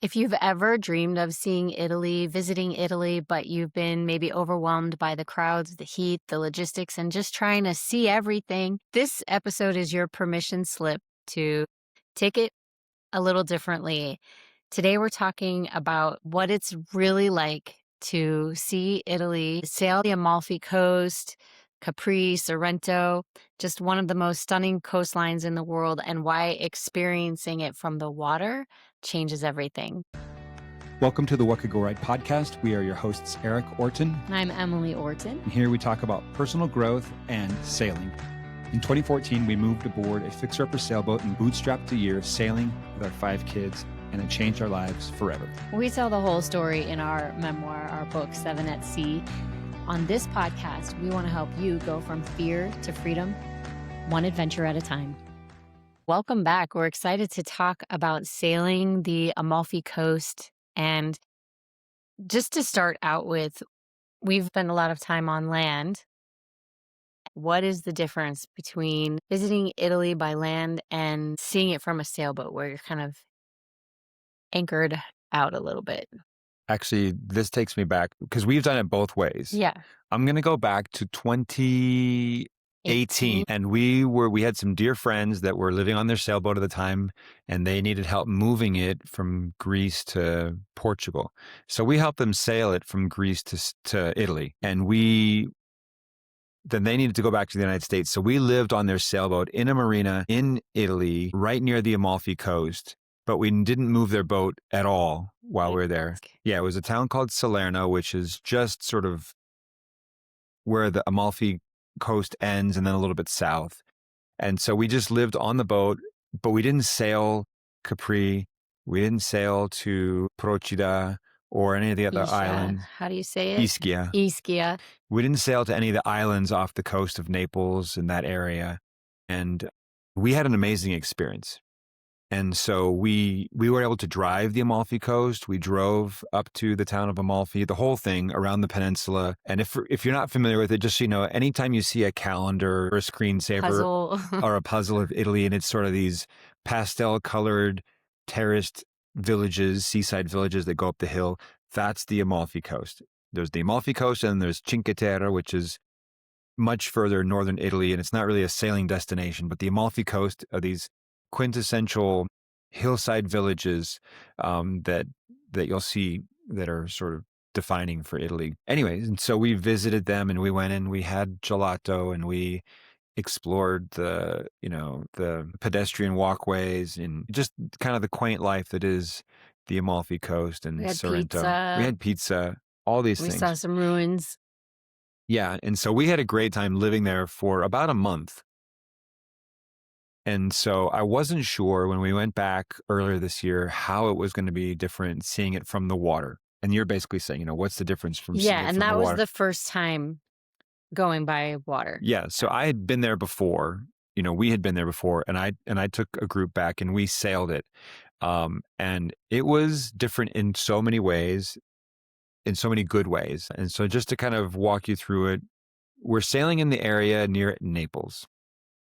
If you've ever dreamed of seeing Italy, visiting Italy, but you've been maybe overwhelmed by the crowds, the heat, the logistics, and just trying to see everything, this episode is your permission slip to take it a little differently. Today, we're talking about what it's really like to see Italy, sail the Amalfi Coast, Capri, Sorrento, just one of the most stunning coastlines in the world, and why experiencing it from the water changes everything. Welcome to the What Could Go Right podcast. We are your hosts, Eric Orton. I'm Emily Orton. And here we talk about personal growth and sailing. In 2014, we moved aboard a fixer-upper sailboat and bootstrapped a year of sailing with our 5 kids, and it changed our lives forever. We tell the whole story in our memoir, our book, 7 at Sea. On this podcast, we want to help you go from fear to freedom, one adventure at a time. Welcome back. We're excited to talk about sailing the Amalfi Coast. And just to start out with, we've spent a lot of time on land. What is the difference between visiting Italy by land and seeing it from a sailboat where you're kind of anchored out a little bit? Actually, this takes me back because we've done it both ways. Yeah. I'm going to go back to 2018 and we had some dear friends that were living on their sailboat at the time, and they needed help moving it from Greece to Portugal. So we helped them sail it from Greece to Italy, and then they needed to go back to the United States. So we lived on their sailboat in a marina in Italy, right near the Amalfi Coast. But we didn't move their boat at all while we were there. Yeah, it was a town called Salerno, which is just sort of where the Amalfi Coast ends and then a little bit south. And so we just lived on the boat, but we didn't sail Capri. We didn't sail to Procida or any of the other islands. How do you say it? Ischia. Ischia. We didn't sail to any of the islands off the coast of Naples in that area. And we had an amazing experience. And so we were able to drive the Amalfi Coast. We drove up to the town of Amalfi, the whole thing around the peninsula. And if you're not familiar with it, just so you know, anytime you see a calendar or a screensaver or a puzzle of Italy, and it's sort of these pastel-colored terraced villages, seaside villages that go up the hill, that's the Amalfi Coast. There's the Amalfi Coast, and there's Cinque Terre, which is much further in northern Italy, and it's not really a sailing destination, but the Amalfi Coast are these quintessential hillside villages that you'll see that are sort of defining for Italy. Anyways, and so we visited them, and we went in, we had gelato, and we explored the pedestrian walkways and just kind of the quaint life that is the Amalfi Coast and Sorrento. We had pizza, all these things. We saw some ruins. Yeah, and so we had a great time living there for about a month. And so I wasn't sure when we went back earlier this year how it was going to be different seeing it from the water. And you're basically saying, what's the difference from seeing it from the water? Yeah, and that was the first time going by water. Yeah, so I had been there before. We had been there before, and I took a group back and we sailed it. And it was different in so many ways, in so many good ways. And so just to kind of walk you through it, we're sailing in the area near Naples.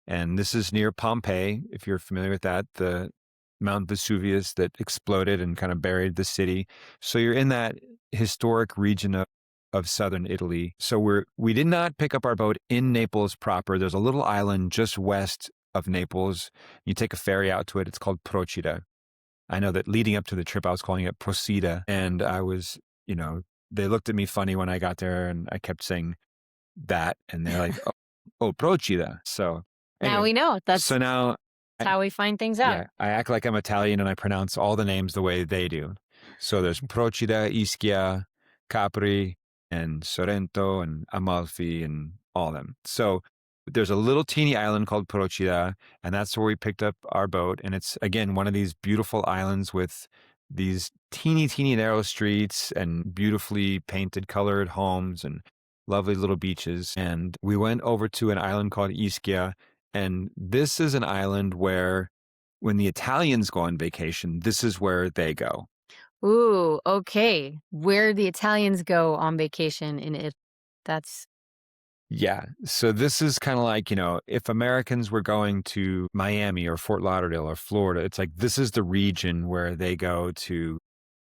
And this is near Pompeii, if you're familiar with that, the Mount Vesuvius that exploded and kind of buried the city. So you're in that historic region of southern Italy. So we did not pick up our boat in Naples proper. There's a little island just west of Naples. You take a ferry out to it. It's called Procida. I know that leading up to the trip, I was calling it Procida. And I was, they looked at me funny when I got there, and I kept saying that. And they're like, oh, Procida. So anyway, now we know. That's how we find things out. Yeah, I act like I'm Italian and I pronounce all the names the way they do. So there's Procida, Ischia, Capri, and Sorrento, and Amalfi, and all of them. So there's a little teeny island called Procida, and that's where we picked up our boat. And it's, again, one of these beautiful islands with these teeny narrow streets and beautifully painted colored homes and lovely little beaches. And we went over to an island called Ischia. And this is an island where when the Italians go on vacation, this is where they go. Ooh, okay. Where the Italians go on vacation in it. That's Yeah. So this is kind of like, if Americans were going to Miami or Fort Lauderdale or Florida, it's like this is the region where they go to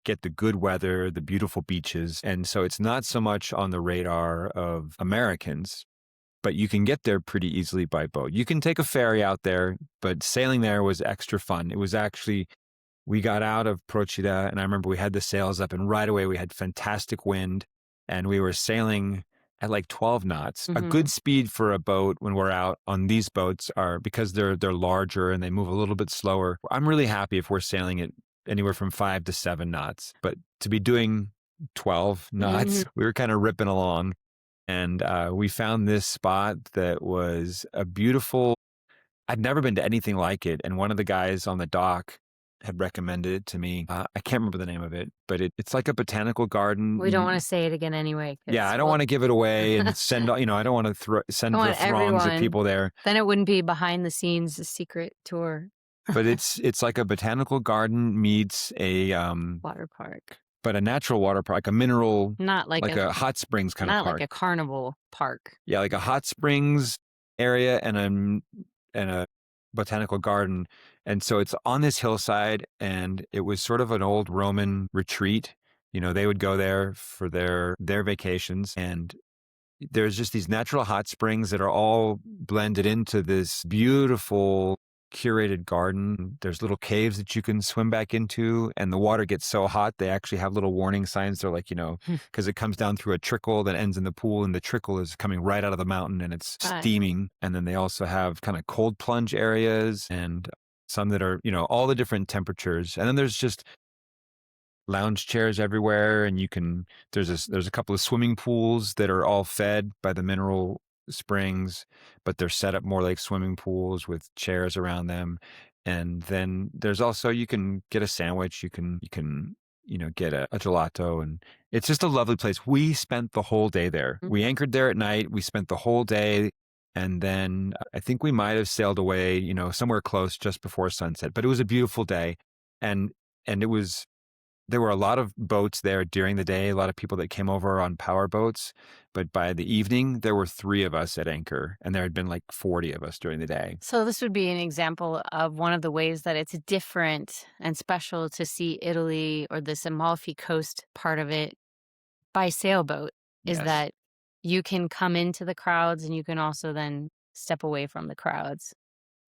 get the good weather, the beautiful beaches. And so it's not so much on the radar of Americans, but you can get there pretty easily by boat. You can take a ferry out there, but sailing there was extra fun. It was actually, we got out of Procida, and I remember we had the sails up, and right away we had fantastic wind, and we were sailing at like 12 knots. A good speed for a boat when we're out on these boats are, because they're larger and they move a little bit slower. I'm really happy if we're sailing at anywhere from 5 to 7 knots, but to be doing 12 knots, we were kind of ripping along. And we found this spot that was a beautiful, I'd never been to anything like it. And one of the guys on the dock had recommended it to me. I can't remember the name of it, but it's like a botanical garden. We don't want to say it again anyway. Yeah, I don't want to give it away and send, I don't want to send the throngs of people there. Then it wouldn't be behind the scenes, a secret tour. But it's like a botanical garden meets a water park. But a natural water park, like a mineral, not like a hot springs kind of park. Not like a carnival park. Yeah, like a hot springs area and a botanical garden. And so it's on this hillside, and it was sort of an old Roman retreat. They would go there for their vacations, and there's just these natural hot springs that are all blended into this beautiful curated garden. There's little caves that you can swim back into, and the water gets so hot they actually have little warning signs. They're like, because it comes down through a trickle that ends in the pool, and the trickle is coming right out of the mountain, and it's steaming. And then they also have kind of cold plunge areas, and some that are, all the different temperatures. And then there's just lounge chairs everywhere, and there's a couple of swimming pools that are all fed by the mineral springs, but they're set up more like swimming pools with chairs around them. And then there's also, you can get a sandwich, you can get a gelato, and it's just a lovely place. We spent the whole day there. We anchored there at night. We spent the whole day, and then I think we might have sailed away, somewhere close just before sunset. But it was a beautiful day, and there were a lot of boats there during the day, a lot of people that came over on power boats. But by the evening, there were 3 of us at anchor, and there had been like 40 of us during the day. So this would be an example of one of the ways that it's different and special to see Italy, or this Amalfi Coast part of it, by sailboat, is that you can come into the crowds, and you can also then step away from the crowds.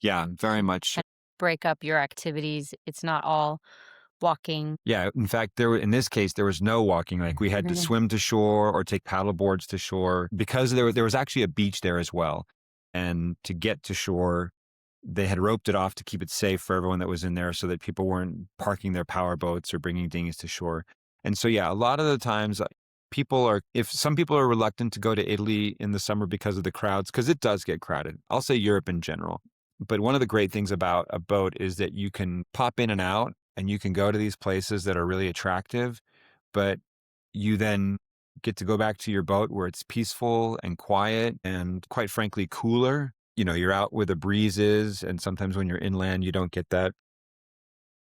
Yeah, very much. And break up your activities. It's not all walking. Yeah, in fact, in this case, there was no walking. Like, we had to swim to shore or take paddle boards to shore, because there was actually a beach there as well. And to get to shore, they had roped it off to keep it safe for everyone that was in there, so that people weren't parking their power boats or bringing dinghies to shore. And so, yeah, a lot of the times if some people are reluctant to go to Italy in the summer because of the crowds, because it does get crowded. I'll say Europe in general. But one of the great things about a boat is that you can pop in and out, and you can go to these places that are really attractive, but you then get to go back to your boat where it's peaceful and quiet and, quite frankly, cooler. You're out where the breeze is, and sometimes when you're inland, you don't get that.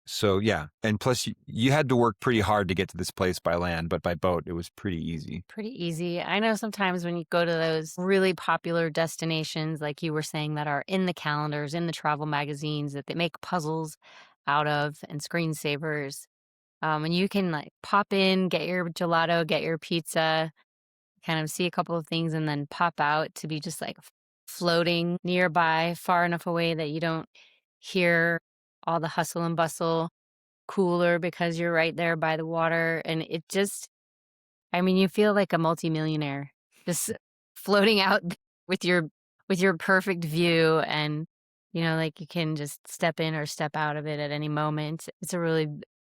So, yeah. And plus, you had to work pretty hard to get to this place by land, but by boat, it was pretty easy. Pretty easy. I know sometimes when you go to those really popular destinations, like you were saying, that are in the calendars, in the travel magazines, that they make puzzles out of, and screensavers. And you can like pop in, get your gelato, get your pizza, kind of see a couple of things, and then pop out to be just like floating nearby, far enough away that you don't hear all the hustle and bustle, cooler because you're right there by the water. And it just, you feel like a multimillionaire just floating out with your perfect view, and like you can just step in or step out of it at any moment. It's a really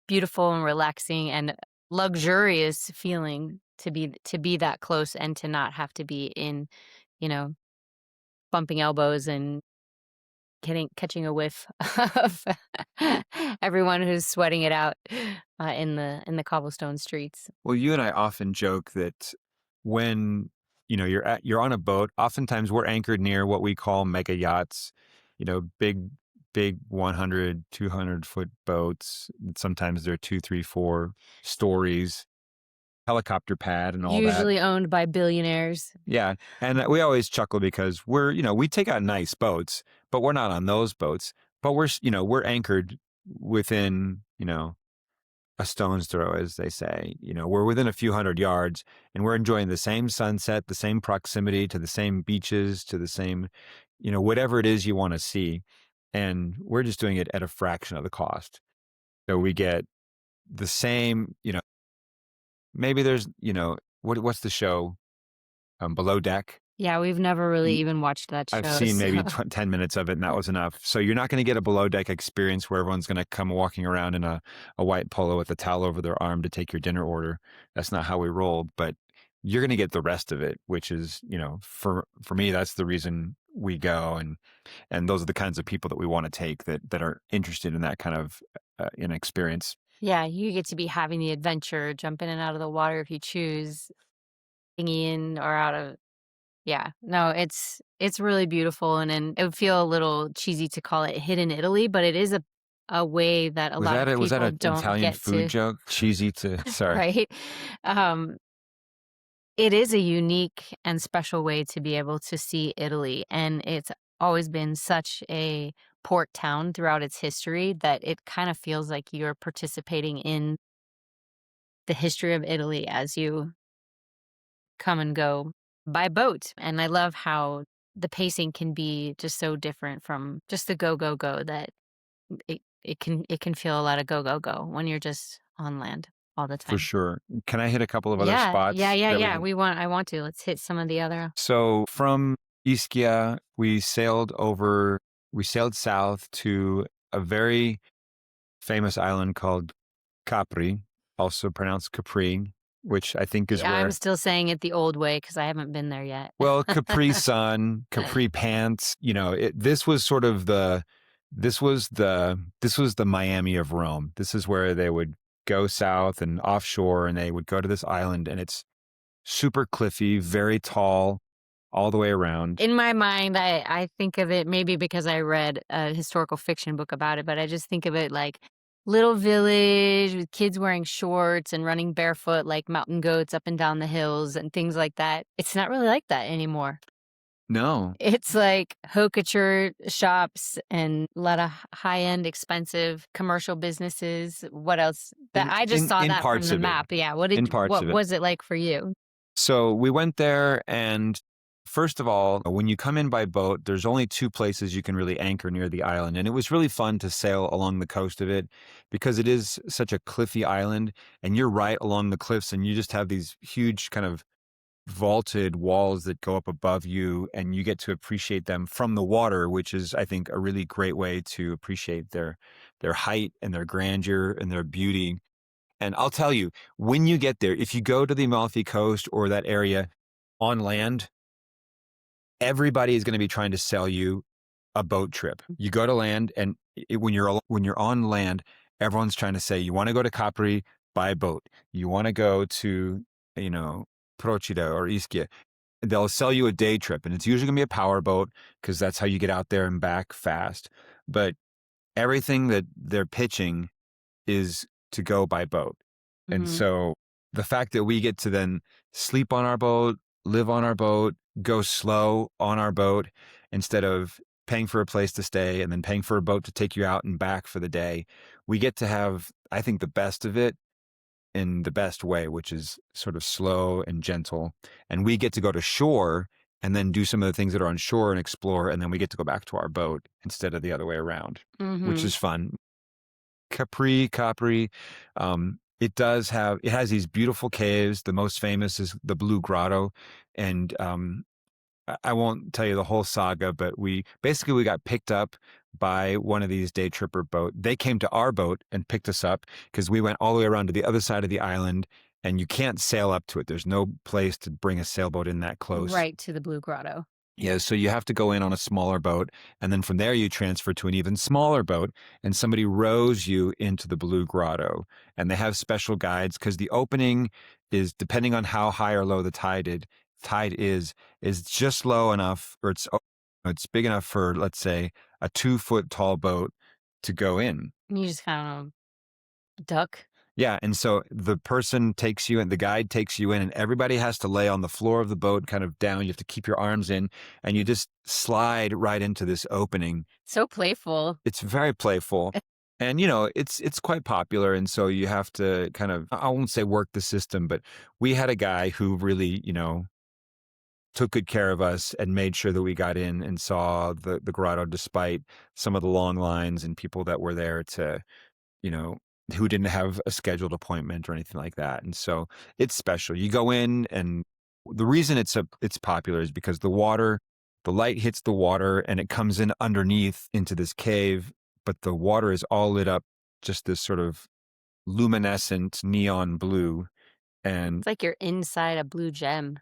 beautiful and relaxing and luxurious feeling to be that close, and to not have to be in, bumping elbows and catching a whiff of everyone who's sweating it out in the cobblestone streets. Well, you and I often joke that when you're on a boat, oftentimes we're anchored near what we call mega yachts, big 100, 200 foot boats. Sometimes they're 2, 3, 4 stories, helicopter pad and all that. Usually owned by billionaires. Yeah. And we always chuckle because we take out nice boats, but we're not on those boats. But we're anchored within, a stone's throw, as they say. We're within a few hundred yards, and we're enjoying the same sunset, the same proximity to the same beaches, to the same, whatever it is you want to see. And we're just doing it at a fraction of the cost. So we get the same, maybe there's, what's the show? Below Deck. Yeah, we've never really even watched that show. I've seen maybe so. 10 minutes of it, and that was enough. So you're not going to get a below deck experience where everyone's going to come walking around in a white polo with a towel over their arm to take your dinner order. That's not how we roll, but you're going to get the rest of it, which is, for me, that's the reason we go. And those are the kinds of people that we want to take that are interested in that kind of an experience. Yeah, you get to be having the adventure, jump in and out of the water if you choose, in or out of. Yeah, no, it's really beautiful, and it would feel a little cheesy to call it hidden Italy, but it is a way that a lot of Was that people an don't Italian get food to, joke? Cheesy to, sorry. right? Um, it is a unique and special way to be able to see Italy, and it's always been such a port town throughout its history that it kind of feels like you're participating in the history of Italy as you come and go by boat. And I love how the pacing can be just so different from just the go, go, go that it can feel a lot of go, go, go when you're just on land all the time. For sure. Can I hit a couple of other Yeah, spots? yeah. I want to. Let's hit some of the other. So from Ischia, we sailed south to a very famous island called Capri, also pronounced Capri, which I think is Yeah, where, I'm still saying it the old way because I haven't been there yet. well, Capri Sun, Capri Pants, this was sort of this was the Miami of Rome. This is where they would go south and offshore, and they would go to this island, and it's super cliffy, very tall, all the way around. In my mind, I think of it maybe because I read a historical fiction book about it, but I just think of it like little village with kids wearing shorts and running barefoot like mountain goats up and down the hills and things like that. It's not really like that anymore. No. It's like haute couture shops and a lot of high-end, expensive commercial businesses. What else? That I just saw in that from parts the of it. map. Yeah. What Was it like for you? So we went there, and first of all, when you come in by boat, there's only two places you can really anchor near the island. And it was really fun to sail along the coast of it because it is such a cliffy island, and you're right along the cliffs, and you just have these huge kind of vaulted walls that go up above you, and you get to appreciate them from the water, which is, I think, a really great way to appreciate their height and their grandeur and their beauty. And I'll tell you, when you get there, if you go to the Amalfi Coast or that area on land, everybody is going to be trying to sell you a boat trip. You go to land, and when you're on land, everyone's trying to say, you want to go to Capri, by boat. You want to go to, Procida or Ischia. They'll sell you a day trip, and it's usually going to be a power boat because that's how you get out there and back fast. But everything that they're pitching is to go by boat. And so the fact that we get to then sleep on our boat, live on our boat, go slow on our boat instead of paying for a place to stay and then paying for a boat to take you out and back for the day, we get to have, I think, the best of it in the best way, which is sort of slow and gentle. And we get to go to shore and then do some of the things that are on shore and explore, and then we get to go back to our boat instead of the other way around, which is fun. Capri, it has these beautiful caves. The most famous is the Blue Grotto. And I won't tell you the whole saga, but we got picked up by one of these day tripper boat. They came to our boat and picked us up because we went all the way around to the other side of the island, and you can't sail up to it. There's no place to bring a sailboat in that close. Right to the Blue Grotto. Yeah, so you have to go in on a smaller boat, and then from there you transfer to an even smaller boat, and somebody rows you into the Blue Grotto. And they have special guides because the opening is, depending on how high or low the tide is just low enough, or it's big enough for, let's say, a 2-foot tall boat to go in. You just kind of duck. Yeah, and so the person takes you, and the guide takes you in, and everybody has to lay on the floor of the boat, kind of down. You have to keep your arms in, and you just slide right into this opening. So playful. It's very playful. And it's quite popular, and so you have to kind of, I won't say work the system, but we had a guy who really took good care of us and made sure that we got in and saw the grotto, despite some of the long lines and people that were there to you know, who didn't have a scheduled appointment or anything like that. And so it's special. You go in, and the reason it's popular is because the light hits the water and it comes in underneath into this cave, but the water is all lit up just this sort of luminescent neon blue. And It's like you're inside a blue gem,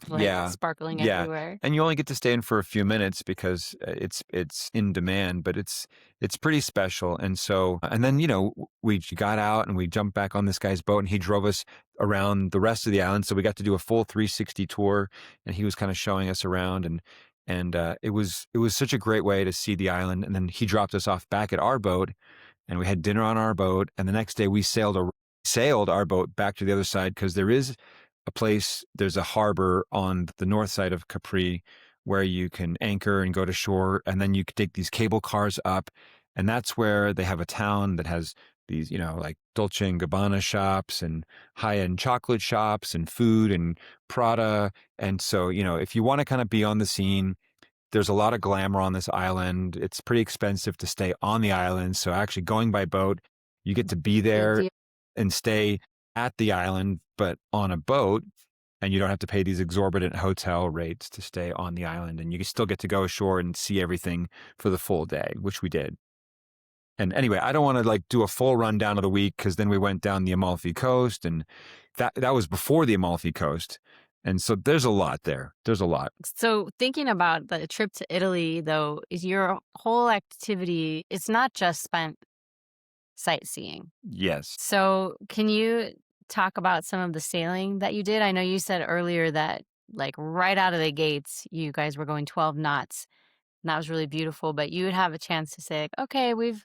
like yeah. sparkling Yeah. everywhere. And you only get to stay in for a few minutes because it's in demand, but it's pretty special. And so and then, we got out and we jumped back on this guy's boat, and he drove us around the rest of the island. So we got to do a full 360 tour, and he was kind of showing us around, and it was such a great way to see the island. And then he dropped us off back at our boat, and we had dinner on our boat, and the next day we sailed our boat back to the other side, because there's a harbor on the north side of Capri where you can anchor and go to shore, and then you can take these cable cars up, and that's where they have a town that has these, like Dolce and Gabbana shops and high-end chocolate shops and food and Prada. And so, if you want to kind of be on the scene, there's a lot of glamour on this island. It's pretty expensive to stay on the island. So actually going by boat, you get to be Good there deal. and stay at the island, but on a boat, and you don't have to pay these exorbitant hotel rates to stay on the island. And you can still get to go ashore and see everything for the full day, which we did. And anyway, I don't want to like do a full rundown of the week, because then we went down the Amalfi Coast, and that was before the Amalfi Coast. And so there's a lot there. There's a lot. So thinking about the trip to Italy, though, is your whole activity, it's not just spent sightseeing. Yes. So can you talk about some of the sailing that you did? I know you said earlier that like right out of the gates, you guys were going 12 knots. And that was really beautiful, but you would have a chance to say, like, okay, we've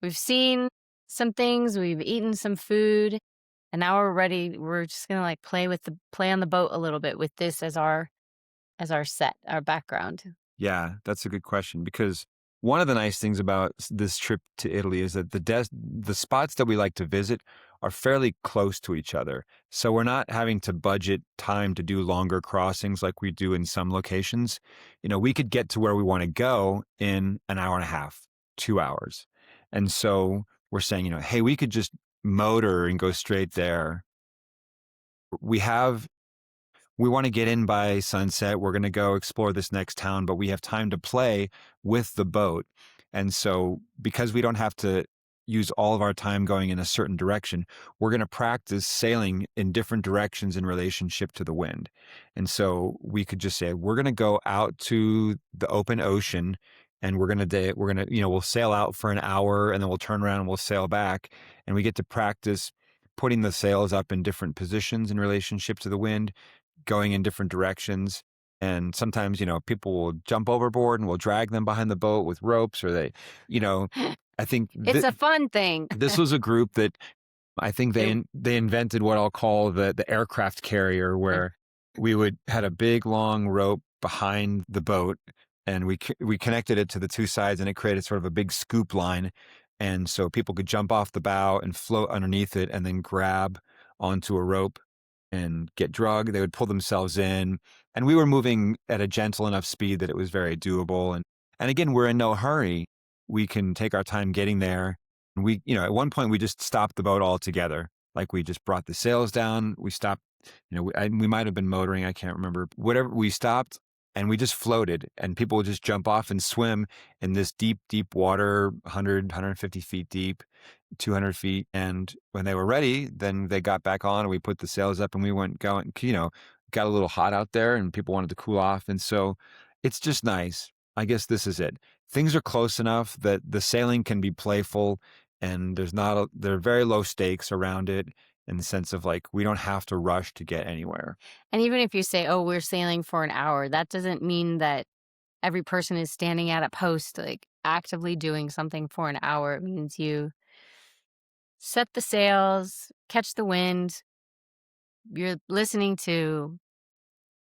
seen some things, we've eaten some food, and now we're ready. We're just gonna like play on the boat a little bit with this as our set, our background. Yeah, that's a good question, because one of the nice things about this trip to Italy is that the spots that we like to visit are fairly close to each other. So we're not having to budget time to do longer crossings like we do in some locations. We could get to where we want to go in an hour and a half, 2 hours. And so we're saying, hey, we could just motor and go straight there. We have we want to get in by sunset. We're going to go explore this next town, but we have time to play with the boat. And so, because we don't have to use all of our time going in a certain direction, we're going to practice sailing in different directions in relationship to the wind. And so we could just say, we're going to go out to the open ocean, and we'll sail out for an hour, and then we'll turn around and we'll sail back. And we get to practice putting the sails up in different positions in relationship to the wind, going in different directions. And sometimes, people will jump overboard and we'll drag them behind the boat with ropes, or you know, I think It's a fun thing. this was a group that I think They- they invented what I'll call the aircraft carrier, where we had a big long rope behind the boat, and we connected it to the two sides, and it created sort of a big scoop line. And so people could jump off the bow and float underneath it, and then grab onto a rope and get drug. They would pull themselves in, and we were moving at a gentle enough speed that it was very doable. And again, we're in no hurry. We can take our time getting there. And at one point we just stopped the boat altogether. Like, we just brought the sails down. We stopped, we might have been motoring. I can't remember. Whatever, we stopped and we just floated, and people would just jump off and swim in this deep, deep water, 150 feet deep, 200 feet. And when they were ready, then they got back on, and we put the sails up, and we went going, got a little hot out there, and people wanted to cool off. And so it's just nice. I guess this is it. Things are close enough that the sailing can be playful, and there are very low stakes around it, in the sense of like, we don't have to rush to get anywhere. And even if you say, oh, we're sailing for an hour, that doesn't mean that every person is standing at a post, like actively doing something for an hour. It means you set the sails, catch the wind. You're listening to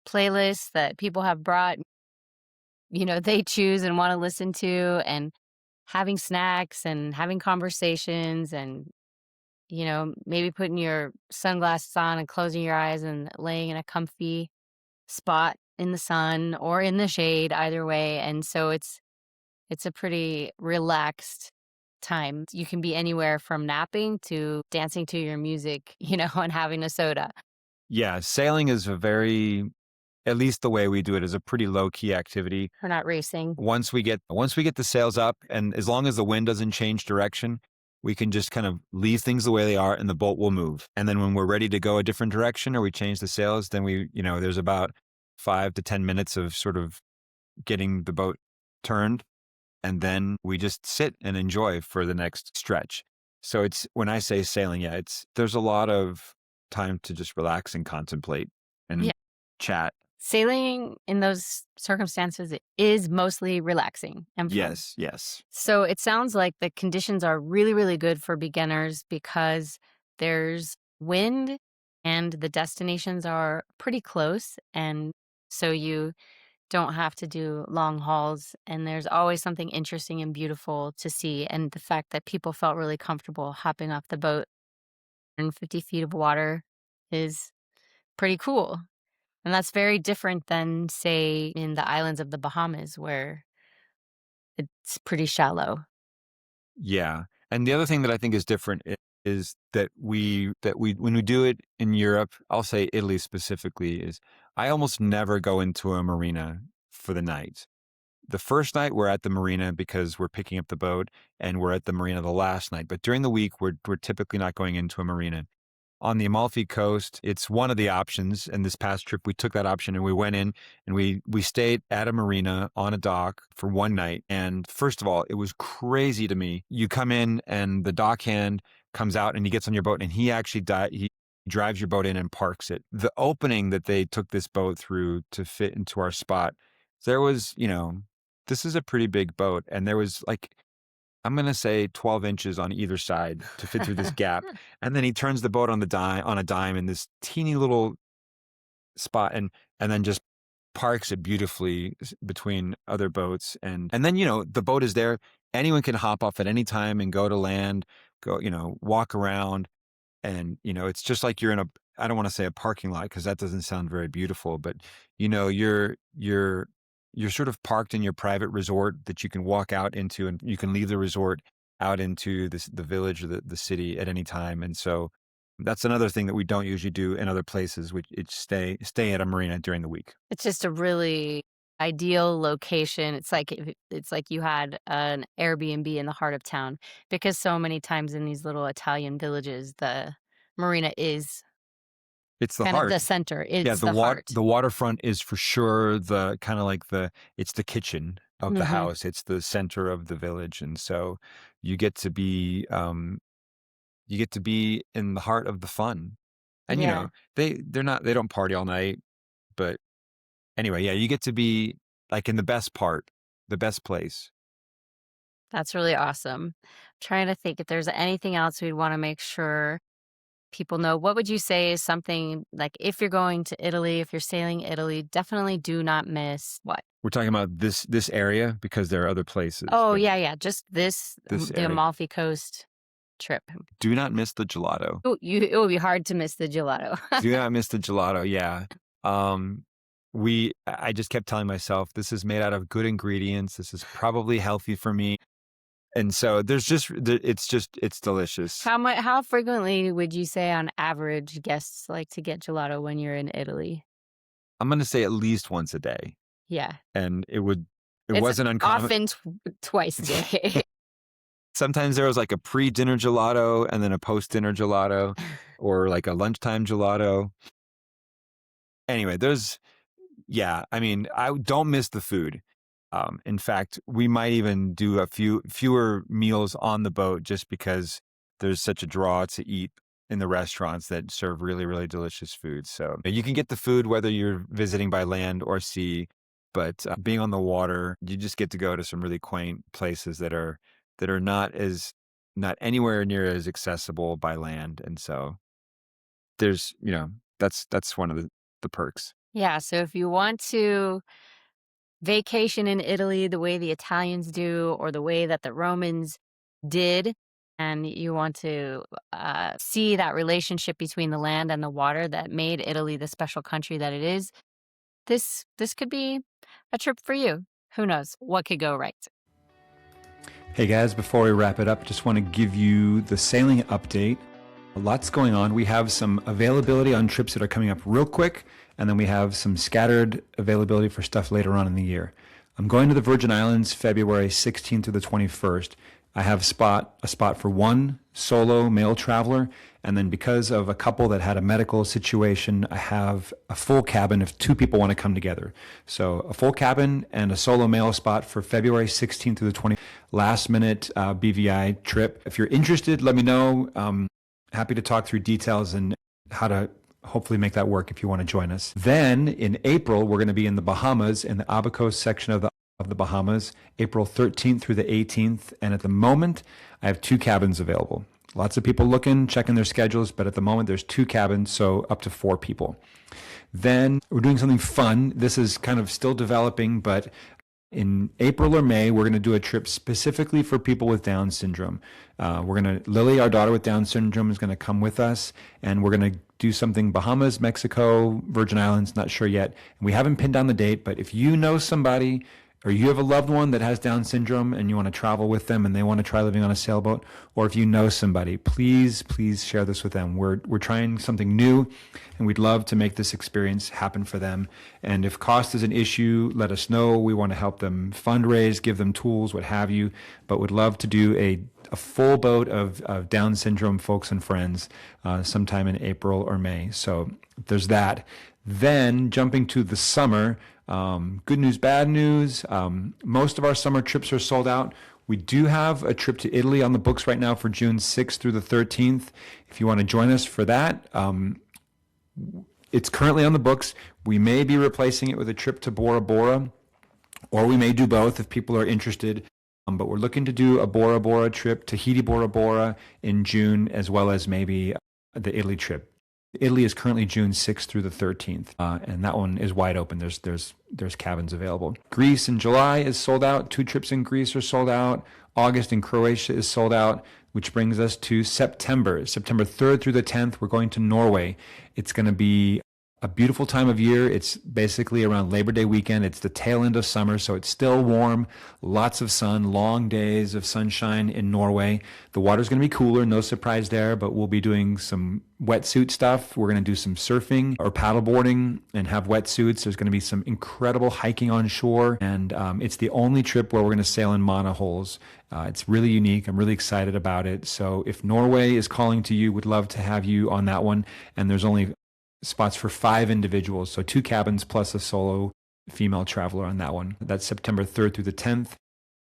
playlists that people have brought, they choose and want to listen to. And having snacks and having conversations and, maybe putting your sunglasses on and closing your eyes and laying in a comfy spot in the sun or in the shade, either way. And so it's a pretty relaxed time. You can be anywhere from napping to dancing to your music, and having a soda. Yeah, sailing is a very, at least the way we do it, is a pretty low key activity. We're not racing. Once we get the sails up, and as long as the wind doesn't change direction, we can just kind of leave things the way they are and the boat will move. And then when we're ready to go a different direction or we change the sails, then there's about 5 to 10 minutes of sort of getting the boat turned, and then we just sit and enjoy for the next stretch. So it's, when I say sailing, yeah, there's a lot of time to just relax and contemplate and Yeah. chat. Sailing in those circumstances is mostly relaxing and fun. Yes, yes. So it sounds like the conditions are really, really good for beginners because there's wind and the destinations are pretty close. And so you don't have to do long hauls. And there's always something interesting and beautiful to see. And the fact that people felt really comfortable hopping off the boat in 50 feet of water is pretty cool. And that's very different than, say, in the islands of the Bahamas, where it's pretty shallow. Yeah. And the other thing that I think is different is that we when we do it in Europe, I'll say Italy specifically, is I almost never go into a marina for the night. The first night we're at the marina because we're picking up the boat, and we're at the marina the last night. But during the week, we're typically not going into a marina. On the Amalfi Coast, it's one of the options. And this past trip, we took that option and we went in and we stayed at a marina on a dock for one night. And first of all, it was crazy to me. You come in and the dockhand comes out and he gets on your boat and he actually he drives your boat in and parks it. The opening that they took this boat through to fit into our spot, there was, this is a pretty big boat. And there was like, I'm going to say 12 inches on either side to fit through this gap. And then he turns the boat on a dime in this teeny little spot, and then just parks it beautifully between other boats. And then, the boat is there. Anyone can hop off at any time and go to land, go, walk around. And, it's just like you're in I don't want to say a parking lot because that doesn't sound very beautiful, but you're sort of parked in your private resort that you can walk out into, and you can leave the resort out into the village or the city at any time. And so that's another thing that we don't usually do in other places, which it's stay at a marina during the week. It's just a really ideal location. It's like you had an Airbnb in the heart of town, because so many times in these little Italian villages, the marina is It's the kind of heart. the center. Yeah, It's the heart. the waterfront is for sure the kind of like it's the kitchen of the Mhm. house. It's the center of the village. And so you get to be in the heart of the fun. And Yeah, they don't party all night, but anyway, yeah, you get to be like in the best part, the best place. that's really awesome. Trying to think if there's anything else we'd want to make sure people know. What would you say is something like, if you're going to Italy, if you're sailing Italy, definitely do not miss what? We're talking about this area because there are other places, Oh, but yeah, yeah. Just this the area. Amalfi Coast trip. Do not miss the gelato. It would be hard to miss the gelato. Do not miss the gelato. Yeah. Um, I just kept telling myself, this is made out of good ingredients. This is probably healthy for me. And so it's delicious. How frequently would you say on average guests like to get gelato when you're in Italy? I'm going to say at least once a day. Yeah. And it It's wasn't uncommon. often twice a day. Sometimes there was like a pre-dinner gelato and then a post-dinner gelato, or like a lunchtime gelato. Anyway, yeah, I mean, I don't miss the food. In fact, we might even do fewer meals on the boat just because there's such a draw to eat in the restaurants that serve really, really delicious food. So you can get the food whether you're visiting by land or sea, but being on the water, you just get to go to some really quaint places that are not anywhere near as accessible by land. And so there's, that's one of the perks. Yeah, so if you want to vacation in Italy the way the Italians do or the way that the Romans did, and you want to see that relationship between the land and the water that made Italy the special country that it is, this could be a trip for you. Who knows what could go right? Hey guys, before we wrap it up, just want to give you the sailing update. Lots going on. We have some availability on trips that are coming up real quick, and then we have some scattered availability for stuff later on in the year. I'm going to the Virgin Islands February 16th through the 21st. I have a spot for one solo male traveler, and then because of a couple that had a medical situation, I have a full cabin if two people want to come together. So a full cabin and a solo male spot for February 16th through the 20th. Last minute BVI trip. If you're interested, let me know. Happy to talk through details and how to hopefully make that work if you want to join us. Then in April, we're going to be in the Bahamas, in the Amalfi Coast section of the Bahamas, April 13th through the 18th. And at the moment, I have 2 cabins available. Lots of people looking, checking their schedules, but at the moment there's 2 cabins, so up to 4 people. Then we're doing something fun. This is kind of still developing, but in April or May, we're going to do a trip specifically for people with Down syndrome. Lily, our daughter with Down syndrome, is going to come with us, and we're going to do something Bahamas, Mexico, Virgin Islands, not sure yet. And we haven't pinned down the date, but if you know somebody or you have a loved one that has Down syndrome and you want to travel with them and they want to try living on a sailboat, or if you know somebody, please share this with them. We're trying something new, and we'd love to make this experience happen for them. And if cost is an issue, let us know. We want to help them fundraise, give them tools, what have you, but would love to do a full boat of Down syndrome folks and friends sometime in April or May. So there's that. Then jumping to the summer, good news, bad news. Most of our summer trips are sold out. We do have a trip to Italy on the books right now for June 6th through the 13th. If you want to join us for that, it's currently on the books. We may be replacing it with a trip to Bora Bora, or we may do both if people are interested. But we're looking to do a Bora Bora trip, Tahiti Bora Bora in June, as well as maybe the Italy trip. Italy is currently June 6th through the 13th, and that one is wide open. There's cabins available. Greece in July is sold out. 2 trips in Greece are sold out. August in Croatia is sold out, which brings us to September 3rd through the 10th. We're going to Norway. It's going to be a beautiful time of year. It's basically around Labor Day weekend. It's the tail end of summer, so it's still warm, lots of sun, long days of sunshine in Norway. The water's going to be cooler, no surprise there, but we'll be doing some wetsuit stuff. We're going to do some surfing or paddleboarding and have wetsuits. There's going to be some incredible hiking on shore, and it's the only trip where we're going to sail in monohulls. It's really unique. I'm really excited about it. So if Norway is calling to you, would love to have you on that one. And there's only spots for 5 individuals, so 2 cabins plus a solo female traveler on that one. That's September 3rd through the 10th.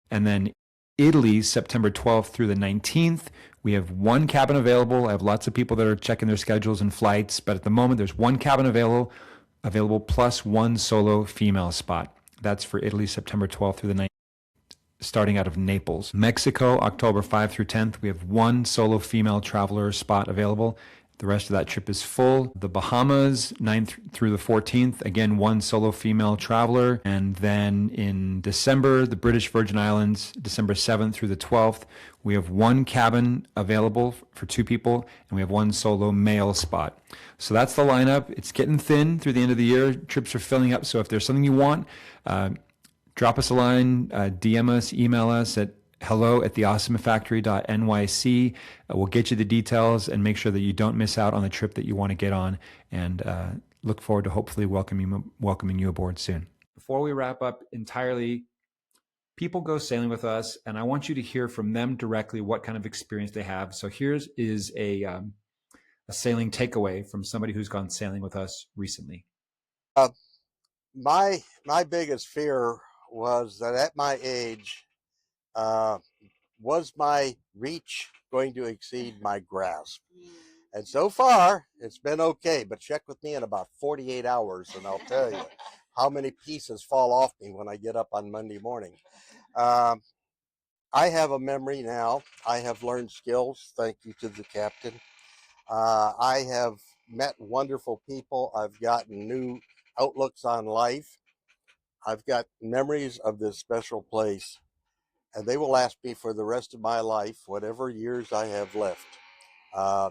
And then Italy, September 12th through the 19th. We have 1 cabin available. I have lots of people that are checking their schedules and flights, but at the moment there's 1 cabin available plus 1 solo female spot. That's for Italy, September 12th through the 19th, starting out of Naples. Mexico, October 5th through 10th. We have 1 solo female traveler spot available. The rest of that trip is full. The Bahamas, 9th through the 14th, again, 1 solo female traveler. And then in December, the British Virgin Islands, December 7th through the 12th, we have 1 cabin available for 2 people, and we have 1 solo male spot. So that's the lineup. It's getting thin through the end of the year. Trips are filling up. So if there's something you want, drop us a line, DM us, email us at hello@theawesomefactory.nyc. We'll get you the details and make sure that you don't miss out on the trip that you want to get on, and look forward to hopefully welcoming you aboard soon. Before we wrap up entirely, people go sailing with us, and I want you to hear from them directly what kind of experience they have. So here's a sailing takeaway from somebody who's gone sailing with us recently. My biggest fear was that at my age, was my reach going to exceed my grasp? And so far, it's been okay, but check with me in about 48 hours and I'll tell you how many pieces fall off me when I get up on Monday morning. I have a memory now. I have learned skills, thank you to the captain. I have met wonderful people. I've gotten new outlooks on life. I've got memories of this special place, and they will last me for the rest of my life, whatever years I have left.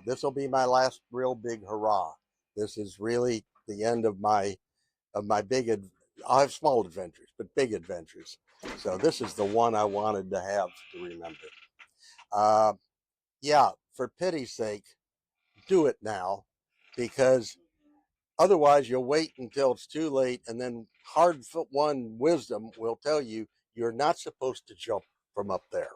This will be my last real big hurrah. This is really the end of my I have small adventures, but big adventures. So this is the one I wanted to have to remember. Uh, yeah, for pity's sake, do it now, because otherwise you'll wait until it's too late, and then hard won wisdom will tell you you're not supposed to jump from up there.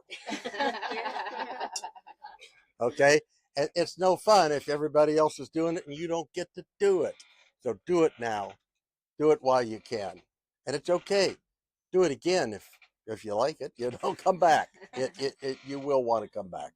Okay? And it's no fun if everybody else is doing it and you don't get to do it. So do it now. Do it while you can. And it's okay. Do it again if you like it. You know, come back. You will want to come back.